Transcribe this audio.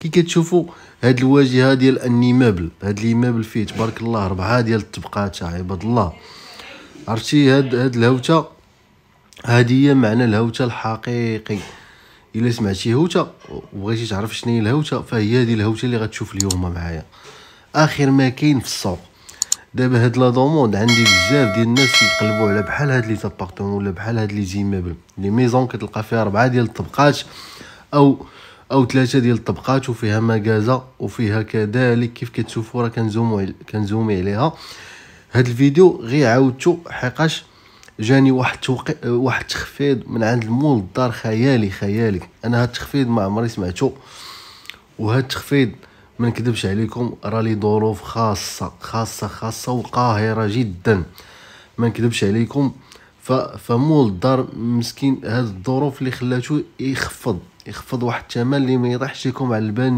كي كتشوفوا هاد الواجهه ديال انيمابل، هاد ليمابل فيه تبارك الله 4 ديال الطبقات عباد الله. عرفتي هاد الهوته هادي هي معنى الهوته الحقيقي. الا سمعتي هوته وبغيتي تعرف شنو هي الهوته، فهي هذه الهوته اللي غتشوف اليوم معايا اخر ما كاين في السوق. دابا هاد لا دوموند عندي بزاف ديال الناس كيقلبوا على بحال هاد لي زابارتمون ولا بحال هاد لي زيمابل لي ميزون كتلقى فيها 4 ديال الطبقات او 3 ديال الطبقات، وفيها مكازا وفيها كذلك كيف كتشوفوا راه كنزومي عليها. هاد الفيديو غير عاودتو حقاش جاني واحد التخفيض من عند المول الدار خيالي. انا هاد التخفيض ما عمري سمعتو، وهاد التخفيض ما نكذبش عليكم راه لي ظروف خاصه وقاهره جدا، ما نكذبش عليكم. فمول الدار مسكين هاد الظروف اللي خلاتو يخفض واحد الثمن اللي ما يطيحش لكم على البال.